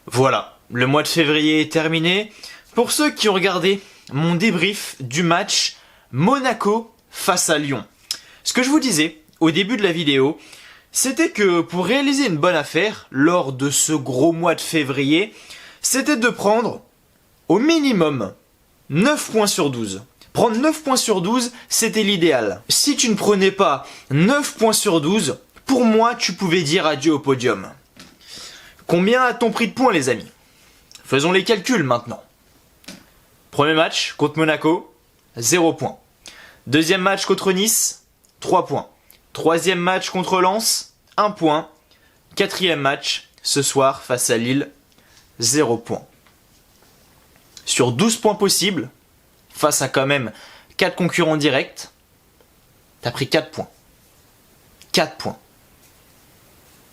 Voilà, le mois de février est terminé. Pour ceux qui ont regardé mon débrief du match Monaco face à Lyon. Ce que je vous disais au début de la vidéo, c'était que pour réaliser une bonne affaire lors de ce gros mois de février, c'était de prendre au minimum 9 points sur 12. Prendre 9 points sur 12, c'était l'idéal. Si tu ne prenais pas 9 points sur 12, pour moi, tu pouvais dire adieu au podium. Combien a ton prix de points, les amis? Faisons les calculs maintenant. Premier match contre Monaco, 0 points. Deuxième match contre Nice, 3 points. Troisième match contre Lens, 1 point. Quatrième match, ce soir, face à Lille, 0 points. Sur 12 points possibles, face à quand même 4 concurrents directs, t'as pris 4 points. 4 points.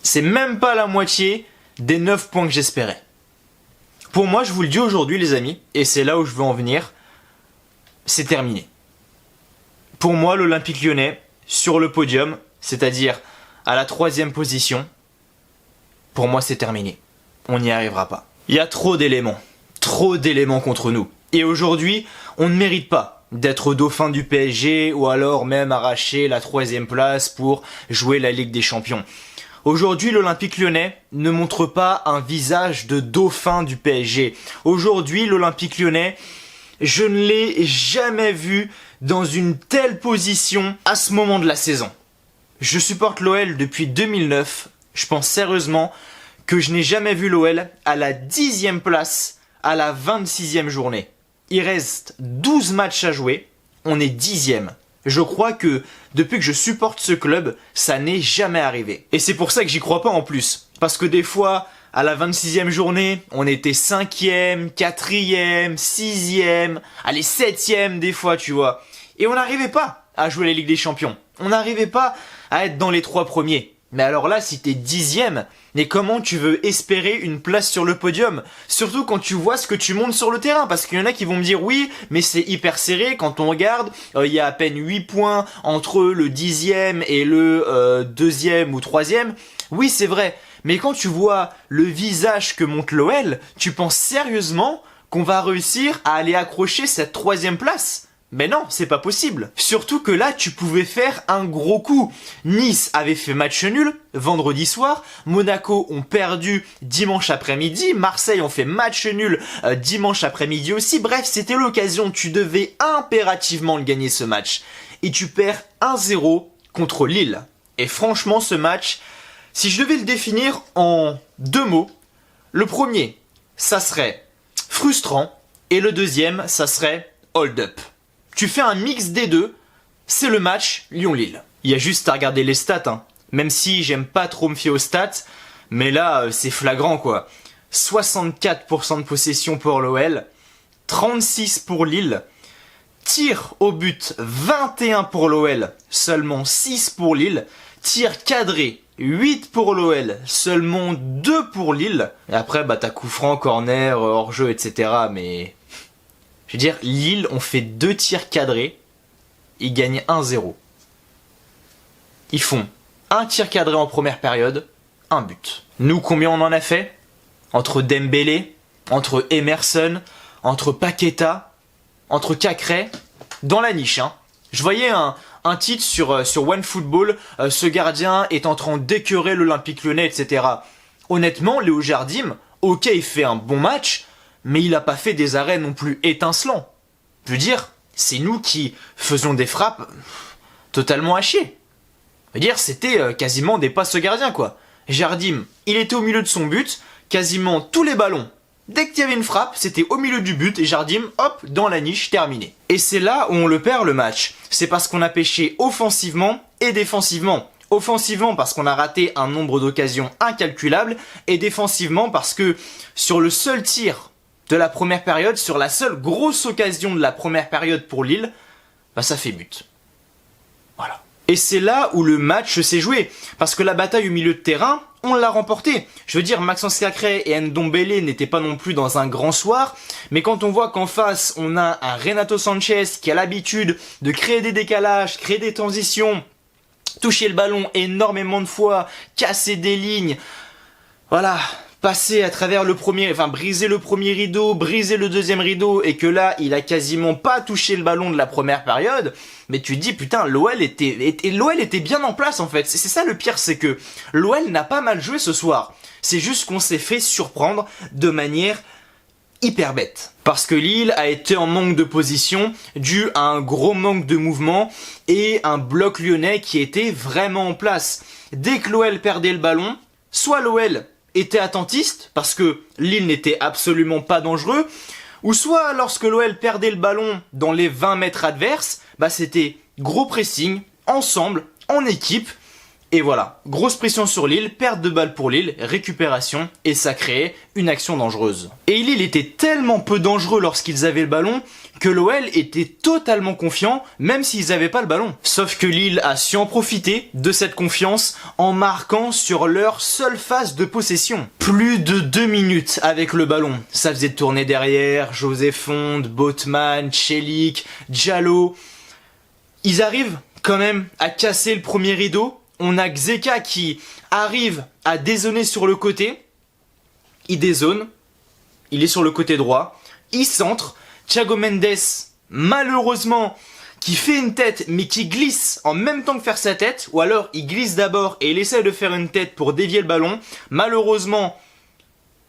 C'est même pas la moitié des 9 points que j'espérais. Pour moi, je vous le dis aujourd'hui les amis, et c'est là où je veux en venir, c'est terminé. Pour moi, l'Olympique Lyonnais, sur le podium, c'est-à-dire à la 3e position, pour moi c'est terminé. On n'y arrivera pas. Il y a trop d'éléments contre nous. Et aujourd'hui, on ne mérite pas d'être dauphin du PSG ou alors même arracher la 3e place pour jouer la Ligue des Champions. Aujourd'hui, l'Olympique Lyonnais ne montre pas un visage de dauphin du PSG. Aujourd'hui, l'Olympique Lyonnais, je ne l'ai jamais vu dans une telle position à ce moment de la saison. Je supporte l'OL depuis 2009. Je pense sérieusement que je n'ai jamais vu l'OL à la 10e place à la 26e journée. Il reste 12 matchs à jouer. On est 10e. Je crois que depuis que je supporte ce club, ça n'est jamais arrivé. Et c'est pour ça que j'y crois pas en plus. Parce que des fois, à la 26e journée, on était 5e, 4e, 6e, allez 7e des fois, tu vois. Et on n'arrivait pas à jouer la Ligue des Champions. On n'arrivait pas à être dans les 3 premiers. Mais alors là, si t'es 10e, mais comment tu veux espérer une place sur le podium? Surtout quand tu vois ce que tu montes sur le terrain. Parce qu'il y en a qui vont me dire oui, mais c'est hyper serré. Quand on regarde, il y a à peine 8 points entre le 10e et le 2e ou 3e. Oui, c'est vrai. Mais quand tu vois le visage que monte l'OL, tu penses sérieusement qu'on va réussir à aller accrocher cette 3e place? Mais non, c'est pas possible. Surtout que là, tu pouvais faire un gros coup. Nice avait fait match nul vendredi soir. Monaco ont perdu dimanche après-midi. Marseille ont fait match nul dimanche après-midi aussi. Bref, c'était l'occasion. Tu devais impérativement gagner ce match. Et tu perds 1-0 contre Lille. Et franchement, ce match, si je devais le définir en 2 mots, le premier, ça serait frustrant. Et le deuxième, ça serait hold-up. Tu fais un mix des deux, c'est le match Lyon-Lille. Il y a juste à regarder les stats, hein. Même si j'aime pas trop me fier aux stats, mais là c'est flagrant quoi. 64% de possession pour l'OL, 36 pour Lille, tir au but 21 pour l'OL, seulement 6 pour Lille, tir cadré 8 pour l'OL, seulement 2 pour Lille. Et après bah t'as coup franc, corner, hors-jeu, etc. Mais... je veux dire, Lille ont fait 2 tirs cadrés, ils gagnent 1-0. Ils font un tir cadré en première période, un but. Nous, combien on en a fait? Entre Dembélé, entre Emerson, entre Paqueta, entre Cacré, dans la niche. Hein. Je voyais un titre sur OneFootball, ce gardien est en train d'écœurer l'Olympique Lyonnais, etc. Honnêtement, Léo Jardim, ok, il fait un bon match, mais il a pas fait des arrêts non plus étincelants. Je veux dire, c'est nous qui faisons des frappes totalement à chier. Je veux dire, c'était quasiment des passes au gardien, quoi. Jardim, il était au milieu de son but, quasiment tous les ballons. Dès qu'il y avait une frappe, c'était au milieu du but et Jardim, hop, dans la niche, terminé. Et c'est là où on le perd le match. C'est parce qu'on a pêché offensivement et défensivement. Offensivement parce qu'on a raté un nombre d'occasions incalculable et défensivement parce que sur le seul tir de la première période, sur la seule grosse occasion de la première période pour Lille, bah ça fait but. Voilà. Et c'est là où le match s'est joué. Parce que la bataille au milieu de terrain, on l'a remportée. Je veux dire, Maxence Cacré et Ndombele n'étaient pas non plus dans un grand soir. Mais quand on voit qu'en face, on a un Renato Sanchez qui a l'habitude de créer des décalages, créer des transitions, toucher le ballon énormément de fois, casser des lignes, voilà, passer à travers briser le premier rideau, briser le deuxième rideau, et que là, il a quasiment pas touché le ballon de la première période, mais tu te dis, putain, l'OL était bien en place, en fait. C'est ça le pire, c'est que l'OL n'a pas mal joué ce soir. C'est juste qu'on s'est fait surprendre de manière hyper bête. Parce que Lille a été en manque de position, dû à un gros manque de mouvement, et un bloc lyonnais qui était vraiment en place. Dès que l'OL perdait le ballon, soit l'OL était attentiste, parce que Lille n'était absolument pas dangereux, ou soit lorsque l'OL perdait le ballon dans les 20 mètres adverses, c'était gros pressing, ensemble, en équipe, et voilà, grosse pression sur Lille, perte de balle pour Lille, récupération, et ça créait une action dangereuse. Et Lille était tellement peu dangereux lorsqu'ils avaient le ballon, que l'OL était totalement confiant, même s'ils n'avaient pas le ballon. Sauf que Lille a su en profiter de cette confiance en marquant sur leur seule phase de possession. Plus de 2 minutes avec le ballon. Ça faisait tourner derrière, José Fonde, Botman, Chelik, Diallo. Ils arrivent quand même à casser le premier rideau. On a Xeka qui arrive à dézoner sur le côté. Il dézone. Il est sur le côté droit. Il centre. Thiago Mendes, malheureusement, qui fait une tête, mais qui glisse en même temps que faire sa tête. Ou alors, il glisse d'abord et il essaie de faire une tête pour dévier le ballon. Malheureusement,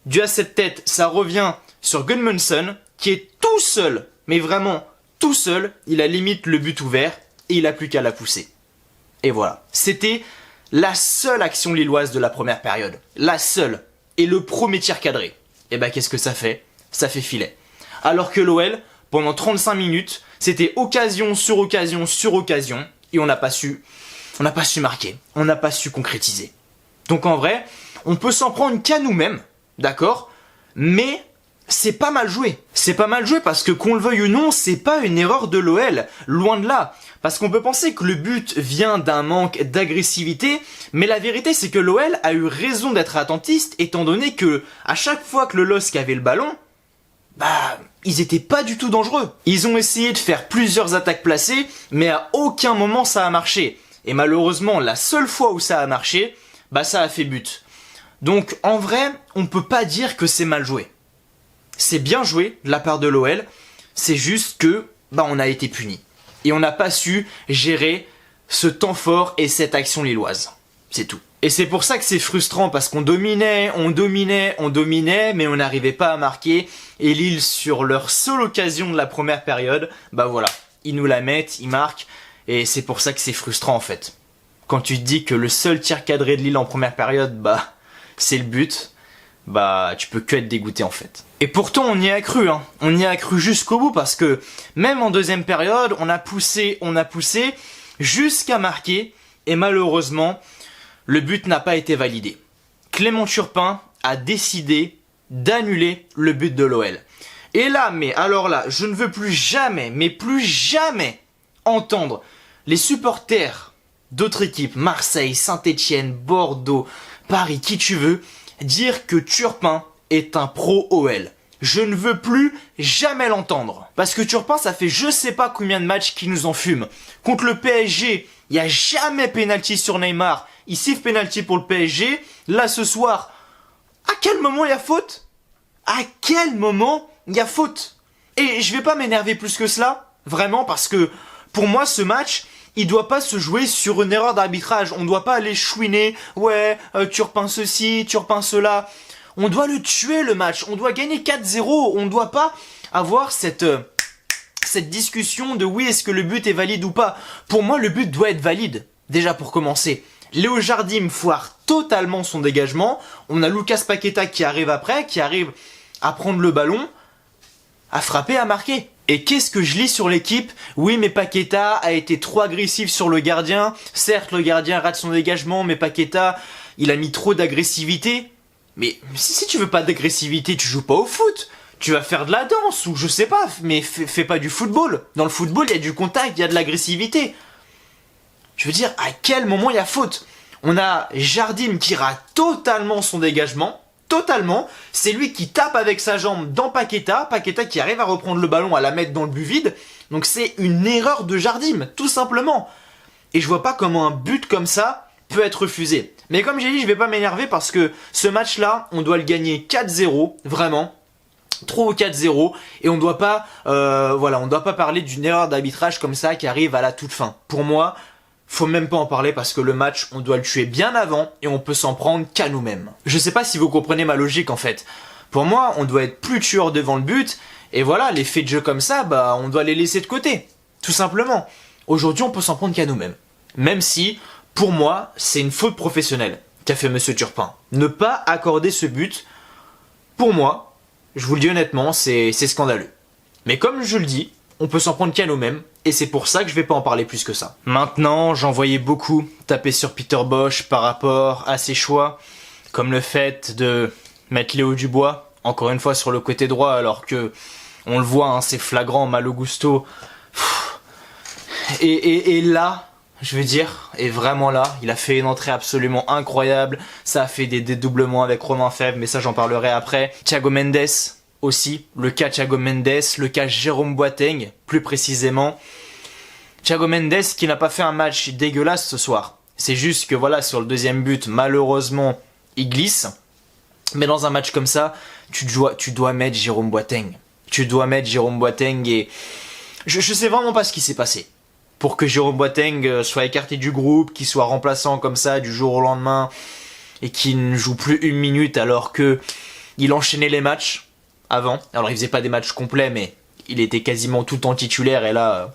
dû à cette tête, ça revient sur Gudmundsson, qui est tout seul, mais vraiment tout seul. Il a limite le but ouvert et il n'a plus qu'à la pousser. Et voilà. C'était la seule action lilloise de la première période. La seule. Et le premier tir cadré. Et qu'est-ce que ça fait? Ça fait filet. Alors que l'OL, pendant 35 minutes, c'était occasion sur occasion sur occasion. Et on n'a pas su marquer. On n'a pas su concrétiser. Donc en vrai, on peut s'en prendre qu'à nous-mêmes. D'accord? Mais c'est pas mal joué. C'est pas mal joué parce que qu'on le veuille ou non, c'est pas une erreur de l'OL. Loin de là. Parce qu'on peut penser que le but vient d'un manque d'agressivité, mais la vérité c'est que l'OL a eu raison d'être attentiste, étant donné que à chaque fois que le LOSC avait le ballon, ils étaient pas du tout dangereux. Ils ont essayé de faire plusieurs attaques placées, mais à aucun moment ça a marché. Et malheureusement, la seule fois où ça a marché, ça a fait but. Donc en vrai, on peut pas dire que c'est mal joué. C'est bien joué de la part de l'OL, c'est juste que on a été puni. Et on n'a pas su gérer ce temps fort et cette action lilloise. C'est tout. Et c'est pour ça que c'est frustrant, parce qu'on dominait, mais on n'arrivait pas à marquer. Et Lille, sur leur seule occasion de la première période, voilà, ils nous la mettent, ils marquent. Et c'est pour ça que c'est frustrant en fait. Quand tu te dis que le seul tir cadré de Lille en première période, c'est le but, tu peux que être dégoûté en fait. Et pourtant on y a cru, hein. On y a cru jusqu'au bout, parce que même en deuxième période, on a poussé jusqu'à marquer, et malheureusement, le but n'a pas été validé. Clément Turpin a décidé d'annuler le but de l'OL. Et là, je ne veux plus jamais entendre les supporters d'autres équipes, Marseille, Saint-Etienne, Bordeaux, Paris, qui tu veux, dire que Turpin est un pro OL. Je ne veux plus jamais l'entendre. Parce que Turpin, ça fait je sais pas combien de matchs qu'il nous en fume. Contre le PSG, il n'y a jamais pénalty sur Neymar. Il siffle pénalty pour le PSG. Là, ce soir, à quel moment il y a faute? À quel moment il y a faute? Et je vais pas m'énerver plus que cela, vraiment, parce que pour moi, ce match, il doit pas se jouer sur une erreur d'arbitrage. On doit pas aller chouiner, Turpin ceci, Turpin cela. On doit le tuer le match. On doit gagner 4-0. On doit pas avoir cette discussion de oui, est-ce que le but est valide ou pas. Pour moi, le but doit être valide. Déjà pour commencer. Léo Jardim foire totalement son dégagement. On a Lucas Paqueta qui arrive après, qui arrive à prendre le ballon, à frapper, à marquer. Et qu'est-ce que je lis sur l'équipe? Oui, mais Paqueta a été trop agressif sur le gardien. Certes, le gardien rate son dégagement, mais Paqueta, il a mis trop d'agressivité. Mais si tu veux pas d'agressivité, tu joues pas au foot. Tu vas faire de la danse, ou je sais pas, mais fais pas du football. Dans le football, il y a du contact, il y a de l'agressivité. Je veux dire, à quel moment il y a faute? On a Jardim qui rate totalement son dégagement. Totalement. C'est lui qui tape avec sa jambe dans Paqueta. Paqueta qui arrive à reprendre le ballon, à la mettre dans le but vide. Donc c'est une erreur de Jardim, tout simplement. Et je vois pas comment un but comme ça peut être refusé. Mais comme j'ai dit, je vais pas m'énerver parce que ce match-là, on doit le gagner 4-0, vraiment. 3 ou 4-0, et on doit pas, on doit pas parler d'une erreur d'arbitrage comme ça qui arrive à la toute fin. Pour moi, faut même pas en parler parce que le match, on doit le tuer bien avant et on peut s'en prendre qu'à nous-mêmes. Je sais pas si vous comprenez ma logique en fait. Pour moi, on doit être plus tueur devant le but, et voilà, les faits de jeu comme ça, bah, on doit les laisser de côté. Tout simplement. Aujourd'hui, on peut s'en prendre qu'à nous-mêmes. Même si, pour moi, c'est une faute professionnelle qu'a fait Monsieur Turpin. Ne pas accorder ce but, pour moi, je vous le dis honnêtement, c'est scandaleux. Mais comme je le dis, on peut s'en prendre qu'à nous-mêmes, et c'est pour ça que je vais pas en parler plus que ça. Maintenant, j'en voyais beaucoup taper sur Peter Bosz par rapport à ses choix, comme le fait de mettre Léo Dubois, encore une fois sur le côté droit, alors que, on le voit, hein, c'est flagrant, Malo Gusto. Et là, je veux dire, et vraiment là, il a fait une entrée absolument incroyable, ça a fait des dédoublements avec Romain Fèvre, mais ça j'en parlerai après. Thiago Mendes aussi, le cas Thiago Mendes, le cas Jérôme Boateng, plus précisément. Thiago Mendes qui n'a pas fait un match dégueulasse ce soir. C'est juste que voilà, sur le deuxième but, malheureusement, il glisse. Mais dans un match comme ça, tu dois mettre Jérôme Boateng. Tu dois mettre Jérôme Boateng et... Je sais vraiment pas ce qui s'est passé pour que Jérôme Boateng soit écarté du groupe, qu'il soit remplaçant comme ça du jour au lendemain et qu'il ne joue plus une minute alors que il enchaînait les matchs avant. Alors il faisait pas des matchs complets mais il était quasiment tout le temps titulaire et là,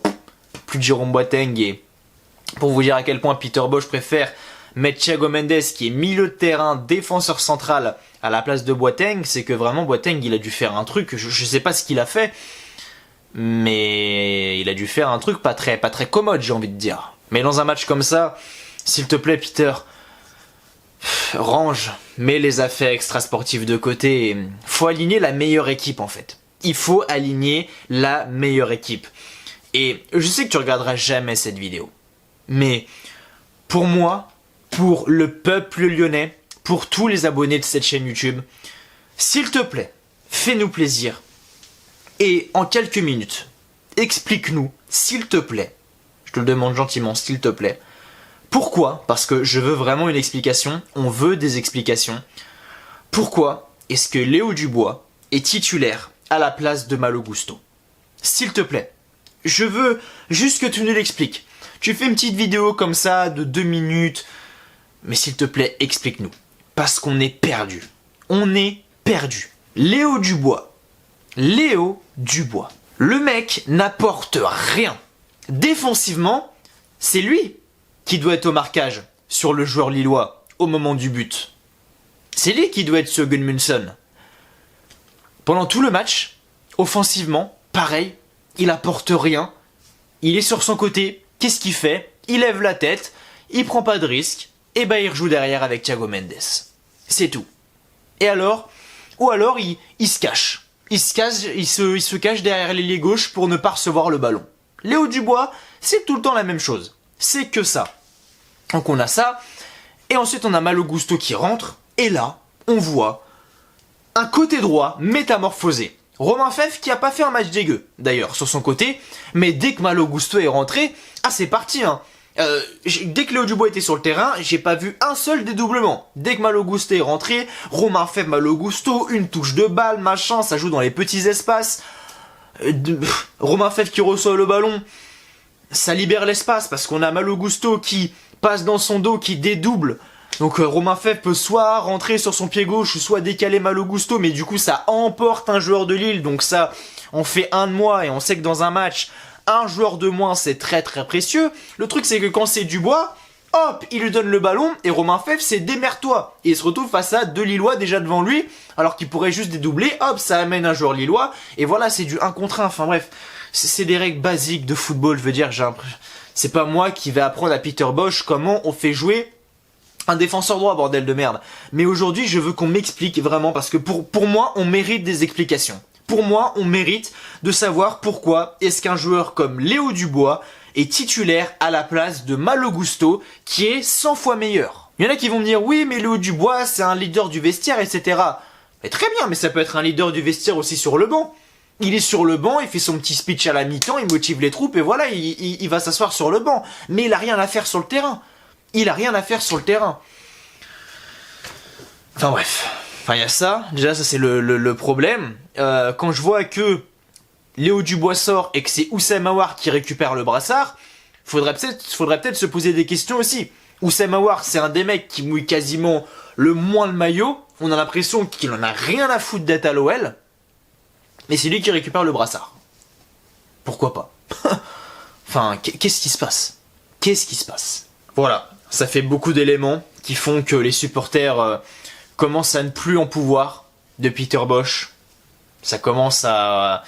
plus de Jérôme Boateng. Et pour vous dire à quel point Peter Bosz préfère mettre Thiago Mendes qui est milieu de terrain, défenseur central à la place de Boateng, c'est que vraiment Boateng il a dû faire un truc, je sais pas ce qu'il a fait, mais il a dû faire un truc pas très commode, j'ai envie de dire. Mais dans un match comme ça, s'il te plaît Peter, range, mets les affaires extrasportives de côté, faut aligner la meilleure équipe en fait. Il faut aligner la meilleure équipe. Et je sais que tu regarderas jamais cette vidéo, mais pour moi, pour le peuple lyonnais, pour tous les abonnés de cette chaîne YouTube, s'il te plaît, fais-nous plaisir. Et en quelques minutes, explique-nous, s'il te plaît, je te le demande gentiment, s'il te plaît, pourquoi, parce que je veux vraiment une explication, on veut des explications, pourquoi est-ce que Léo Dubois est titulaire à la place de Malo Gusto? S'il te plaît, je veux juste que tu nous l'expliques. Tu fais une petite vidéo comme ça de 2 minutes, mais s'il te plaît, explique-nous. Parce qu'on est perdu. On est perdu. Léo Dubois, le mec n'apporte rien. Défensivement, c'est lui qui doit être au marquage sur le joueur lillois au moment du but. C'est lui qui doit être sur Gudmundsson. Pendant tout le match, offensivement, pareil, il apporte rien. Il est sur son côté, qu'est-ce qu'il fait? Il lève la tête, il prend pas de risque, et ben il rejoue derrière avec Thiago Mendes. C'est tout. Et alors? Ou alors il se cache. Il se cache derrière l'ailier gauche pour ne pas recevoir le ballon. Léo Dubois, c'est tout le temps la même chose. C'est que ça. Donc on a ça, et ensuite on a Malo Gusto qui rentre, et là, on voit un côté droit métamorphosé. Romain Fèvre qui a pas fait un match dégueu, d'ailleurs, sur son côté, mais dès que Malo Gusto est rentré, ah c'est parti hein. Dès que Léo Dubois était sur le terrain, j'ai pas vu un seul dédoublement. Dès que Malo Gusto est rentré, Romain Fèvre, Malo Gusto, une touche de balle, machin, ça joue dans les petits espaces. Romain Fèvre qui reçoit le ballon, ça libère l'espace parce qu'on a Malo Gusto qui passe dans son dos, qui dédouble. Donc Romain Fèvre peut soit rentrer sur son pied gauche ou soit décaler Malo Gusto, mais du coup ça emporte un joueur de Lille, donc ça on fait un de moins et on sait que dans un match, un joueur de moins c'est très précieux. Le truc c'est que quand c'est Dubois, hop, il lui donne le ballon et Romain Fèvre c'est démerde-toi. Et il se retrouve face à 2 Lillois déjà devant lui, alors qu'il pourrait juste dédoubler, hop, ça amène un joueur lillois, et voilà c'est du 1 contre 1, enfin bref, c'est des règles basiques de football, je veux dire, c'est pas moi qui vais apprendre à Peter Bosz comment on fait jouer un défenseur droit, bordel de merde. Mais aujourd'hui, je veux qu'on m'explique vraiment, parce que pour moi, on mérite des explications. Pour moi, on mérite de savoir pourquoi est-ce qu'un joueur comme Léo Dubois est titulaire à la place de Malo Gusto, qui est 100 fois meilleur. Il y en a qui vont me dire, oui, mais Léo Dubois, c'est un leader du vestiaire, etc. Mais très bien, mais ça peut être un leader du vestiaire aussi sur le banc. Il est sur le banc, il fait son petit speech à la mi-temps, il motive les troupes, et voilà, il va s'asseoir sur le banc. Mais il a rien à faire sur le terrain. il a rien à faire sur le terrain. Enfin bref, il y a ça, déjà ça c'est le problème. Quand je vois que Léo Dubois sort et que c'est Houssem Aouar qui récupère le brassard, faudrait peut-être se poser des questions aussi. Houssem Aouar, c'est un des mecs qui mouille quasiment le moins le maillot. On a l'impression qu'il en a rien à foutre d'être à l'OL. Mais c'est lui qui récupère le brassard. Pourquoi pas? Enfin, qu'est-ce qui se passe? Qu'est-ce qui se passe? Voilà, ça fait beaucoup d'éléments qui font que les supporters commencent à ne plus en pouvoir de Peter Bosz. Ça commence à...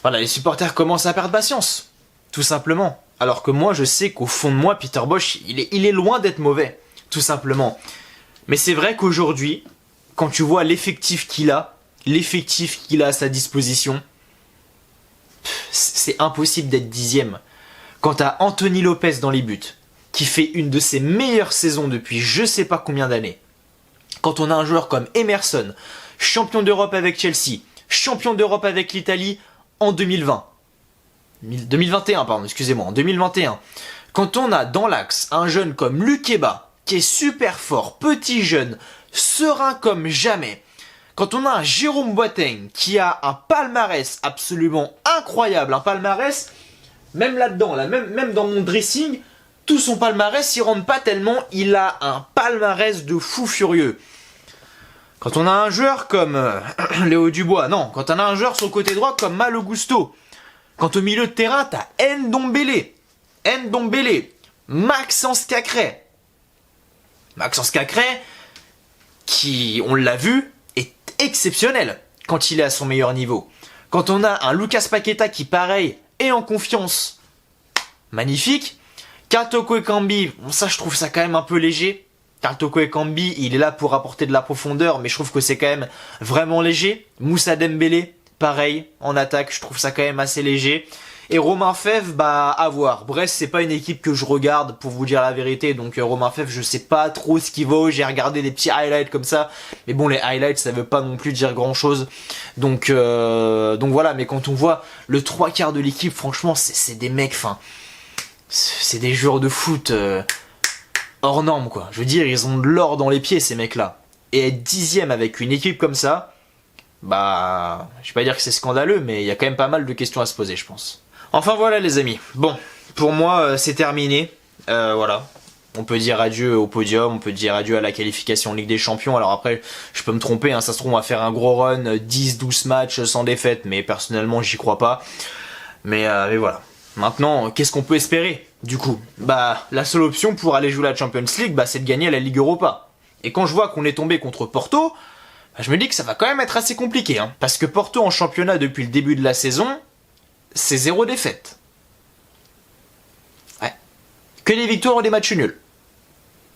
Voilà, les supporters commencent à perdre patience, tout simplement. Alors que moi, je sais qu'au fond de moi, Peter Bosz, il est loin d'être mauvais, tout simplement. Mais c'est vrai qu'aujourd'hui, quand tu vois l'effectif qu'il a à sa disposition, c'est impossible d'être 10e. Quand t'as Anthony Lopez dans les buts, qui fait une de ses meilleures saisons depuis je sais pas combien d'années, quand on a un joueur comme Emerson, champion d'Europe avec Chelsea, champion d'Europe avec l'Italie en 2021, pardon, excusez-moi, en 2021. Quand on a dans l'axe un jeune comme Lukeba, qui est super fort, petit jeune, serein comme jamais. Quand on a un Jérôme Boateng, qui a un palmarès absolument incroyable, un palmarès, même là-dedans, là, même dans mon dressing, tout son palmarès, il rentre pas tellement, il a un palmarès de fou furieux. Quand on a un joueur comme Léo Dubois, non, quand on a un joueur sur le côté droit comme Malo Gusto, quand au milieu de terrain, t'as Ndombele, Maxence Cacré, qui, on l'a vu, est exceptionnel quand il est à son meilleur niveau. Quand on a un Lucas Paqueta qui, pareil, est en confiance, magnifique. Karl Toko Ekambi, bon, ça je trouve ça quand même un peu léger. Karl Toko Ekambi, il est là pour apporter de la profondeur, mais je trouve que c'est quand même vraiment léger. Moussa Dembélé, pareil, en attaque, je trouve ça quand même assez léger. Et Romain Fèvre, bah, à voir. Brest, c'est pas une équipe que je regarde, pour vous dire la vérité. Donc, Romain Fèvre, je sais pas trop ce qu'il vaut. J'ai regardé des petits highlights comme ça. Mais bon, les highlights, ça veut pas non plus dire grand chose. Donc voilà. Mais quand on voit le 3/4 de l'équipe, franchement, c'est des mecs, enfin, c'est des joueurs de foot, hors normes, quoi. Je veux dire, ils ont de l'or dans les pieds, ces mecs-là. Et être 10e avec une équipe comme ça, bah, je vais pas dire que c'est scandaleux, mais il y a quand même pas mal de questions à se poser, je pense. Enfin voilà les amis, bon, pour moi c'est terminé, voilà, on peut dire adieu au podium, on peut dire adieu à la qualification en Ligue des Champions, alors après je peux me tromper, hein, ça se trouve on va faire un gros run, 10-12 matchs sans défaite, mais personnellement j'y crois pas, mais voilà. Maintenant, qu'est-ce qu'on peut espérer du coup? Bah, la seule option pour aller jouer la Champions League, bah, c'est de gagner la Ligue Europa, et quand je vois qu'on est tombé contre Porto, bah, je me dis que ça va quand même être assez compliqué, hein, parce que Porto en championnat depuis le début de la saison, c'est 0 défaite. Ouais. Que des victoires ou des matchs nuls.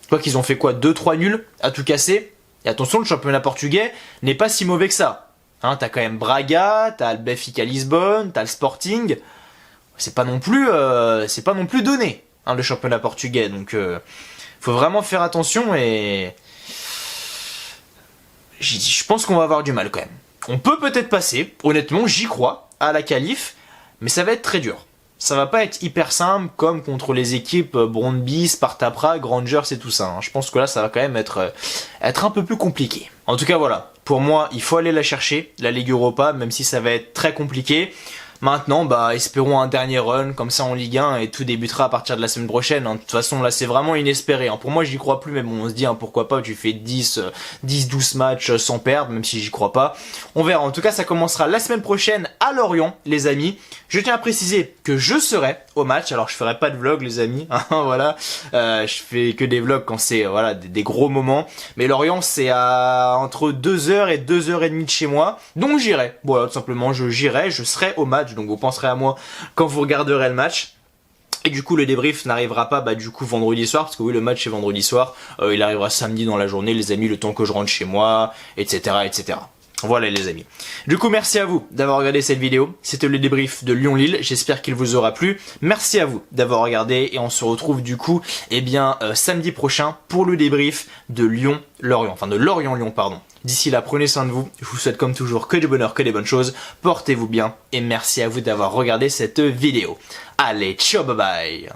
Je crois qu'ils ont fait quoi, 2-3 nuls à tout casser. Et attention, le championnat portugais n'est pas si mauvais que ça. Hein, t'as quand même Braga, t'as le Benfica Lisbonne, t'as le Sporting. C'est pas non plus donné, hein, le championnat portugais. Donc, faut vraiment faire attention et je pense qu'on va avoir du mal quand même. On peut peut-être passer, honnêtement, j'y crois, à la qualif. Mais ça va être très dur. Ça va pas être hyper simple comme contre les équipes Brøndby, Sparta Prague, Rangers et tout ça. Hein. Je pense que là, ça va quand même être un peu plus compliqué. En tout cas, voilà. Pour moi, il faut aller la chercher, la Ligue Europa, même si ça va être très compliqué. Maintenant, bah, espérons un dernier run, comme ça en Ligue 1, et tout débutera à partir de la semaine prochaine. Hein. De toute façon, là, c'est vraiment inespéré. Hein. Pour moi, j'y crois plus, mais bon, on se dit, hein, pourquoi pas, tu fais 10-12 matchs sans perdre, même si j'y crois pas. On verra. En tout cas, ça commencera la semaine prochaine à Lorient, les amis. Je tiens à préciser que je serai au match. Alors, je ferai pas de vlog, les amis. Voilà. Je fais que des vlogs quand c'est, voilà, des gros moments. Mais Lorient, c'est à entre 2h et 2h30 de chez moi. Donc, j'irai. Voilà, tout simplement, je serai au match. Donc vous penserez à moi quand vous regarderez le match. Et du coup le débrief n'arrivera pas du coup vendredi soir, parce que oui le match est vendredi soir, il arrivera samedi dans la journée les amis, le temps que je rentre chez moi, etc. etc. Voilà les amis. Du coup merci à vous d'avoir regardé cette vidéo, c'était le débrief de Lyon-Lille, j'espère qu'il vous aura plu. Merci à vous d'avoir regardé et on se retrouve du coup samedi prochain pour le débrief de Lyon-Lorient, enfin de Lorient-Lyon pardon. D'ici là, prenez soin de vous, je vous souhaite comme toujours que du bonheur, que des bonnes choses, portez-vous bien et merci à vous d'avoir regardé cette vidéo. Allez, ciao, bye bye.